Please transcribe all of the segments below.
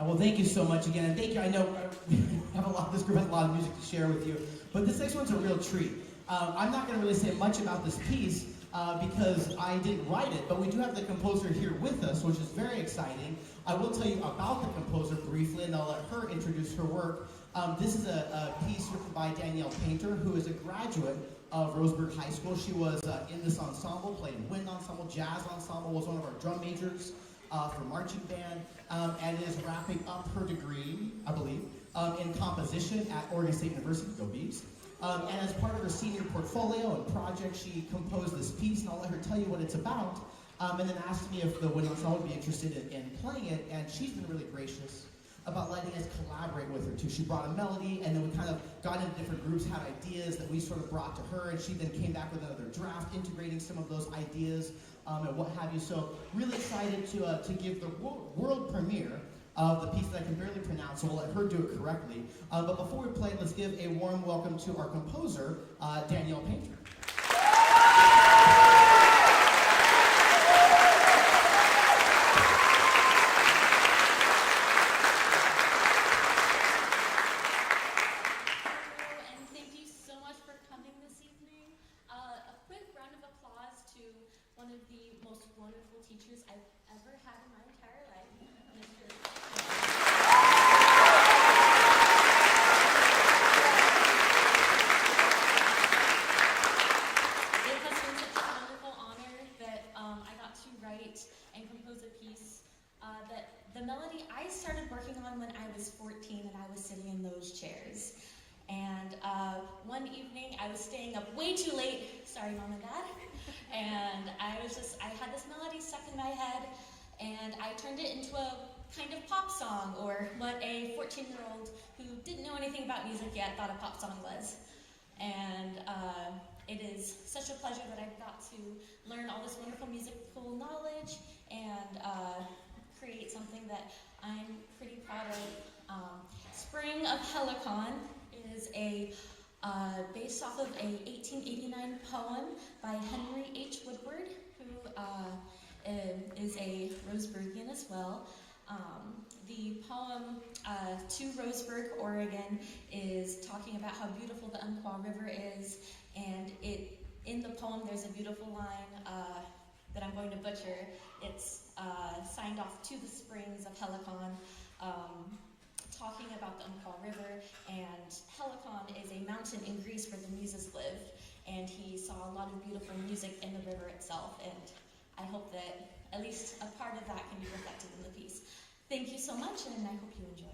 Well, thank you so much again, and thank you. I know we have this group has a lot of music to share with you, but this next one's a real treat. I'm not going to really say much about this piece because I didn't write it, but we do have the composer here with us, which is very exciting. I will tell you about the composer briefly, and I'll let her introduce her work. This is a piece written by Danielle Painter, who is a graduate of Roseburg High School. She was in this ensemble, played wind ensemble, jazz ensemble, was one of our drum majors for marching band, and is wrapping up her degree, I believe, in composition at Oregon State University, go Bees. And as part of her senior portfolio and project, she composed this piece, and I'll let her tell you what it's about, and then asked me if the wind ensemble would be interested in playing it, and she's been really gracious about letting us collaborate with her too. She brought a melody, and then we kind of got into different groups, had ideas that we sort of brought to her, and she then came back with another draft, integrating some of those ideas and what have you. So really excited to give the world premiere of the piece that I can barely pronounce, so we'll let her do it correctly. But before we play, let's give a warm welcome to our composer, Danielle Painter. One of the most wonderful teachers I've ever had in my entire life, Mr. It has been such a wonderful honor that I got to write and compose a piece that the melody I started working on when I was 14 and I was sitting in those chairs. And one evening I was staying up way too late, sorry Mom and Dad, and I had this melody stuck in my head, and I turned it into a kind of pop song, or what a 14-year-old who didn't know anything about music yet thought a pop song was. And it is such a pleasure that I've got to learn all this wonderful musical knowledge and create something that I'm pretty proud of. Spring of Helicon is based off of a 1889 poem by Henry H. Woodward, who is a Roseburgian as well. The poem To Roseburg, Oregon is talking about how beautiful the Umpqua River is, and in the poem there's a beautiful line that I'm going to butcher. It's signed off to the springs of Helicon, talking about the Umpqua River, and Helicon is a mountain in Greece where the Muses lived, and he saw a lot of beautiful music in the river itself, and I hope that at least a part of that can be reflected in the piece. Thank you so much, and I hope you enjoy.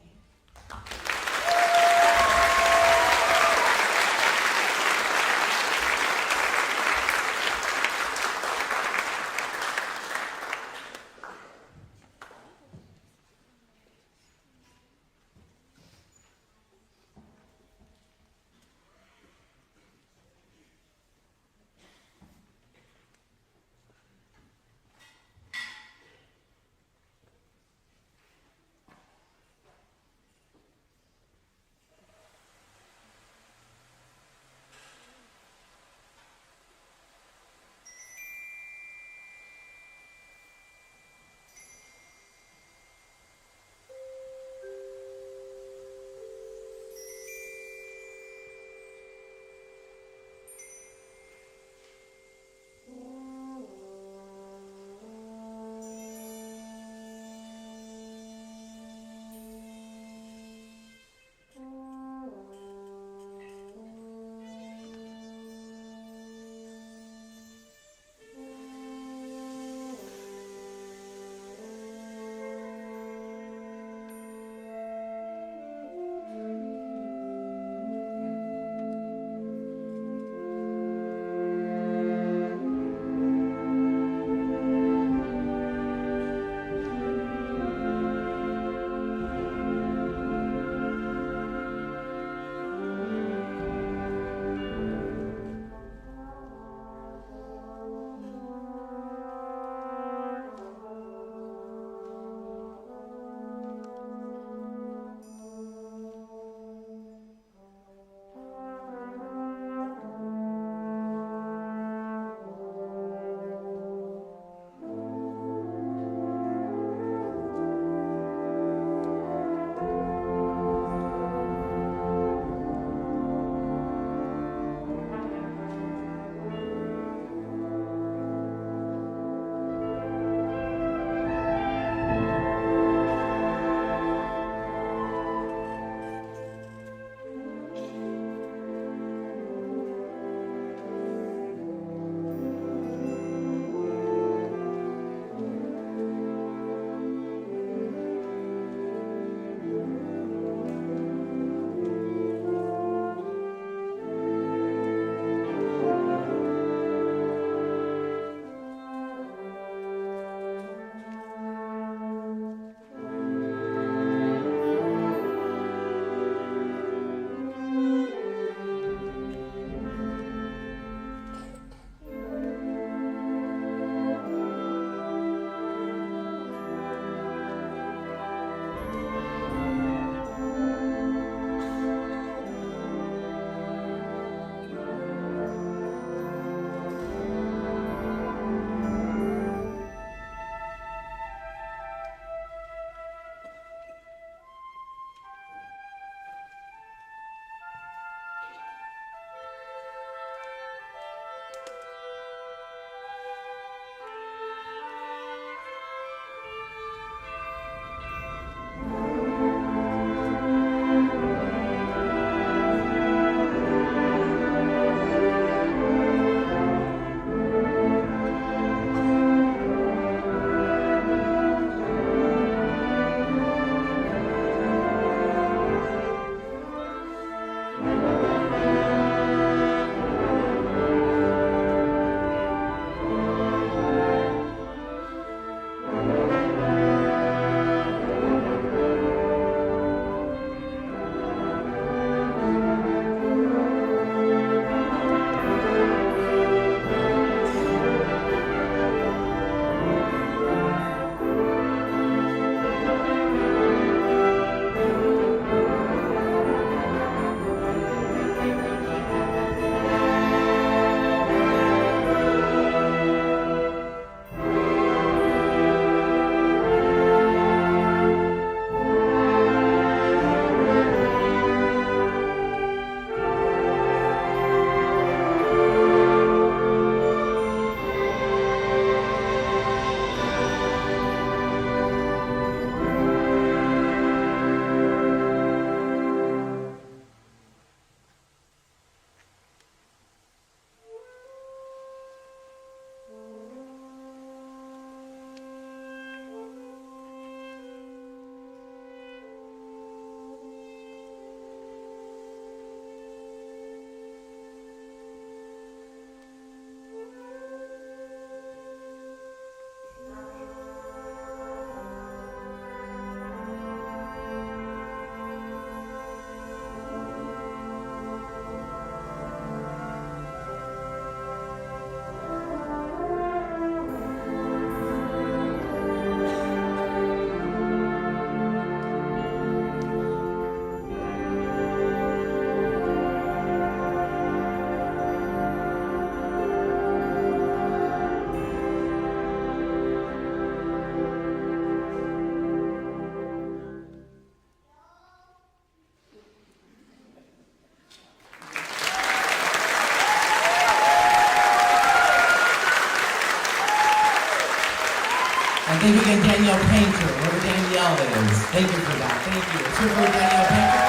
Danielle Painter, whoever Danielle is. Thank you for that. Thank you. It's here for Danielle Painter.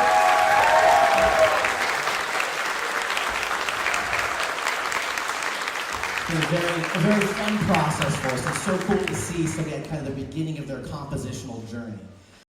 It's been a very fun process for us. It's so cool to see somebody at kind of the beginning of their compositional journey.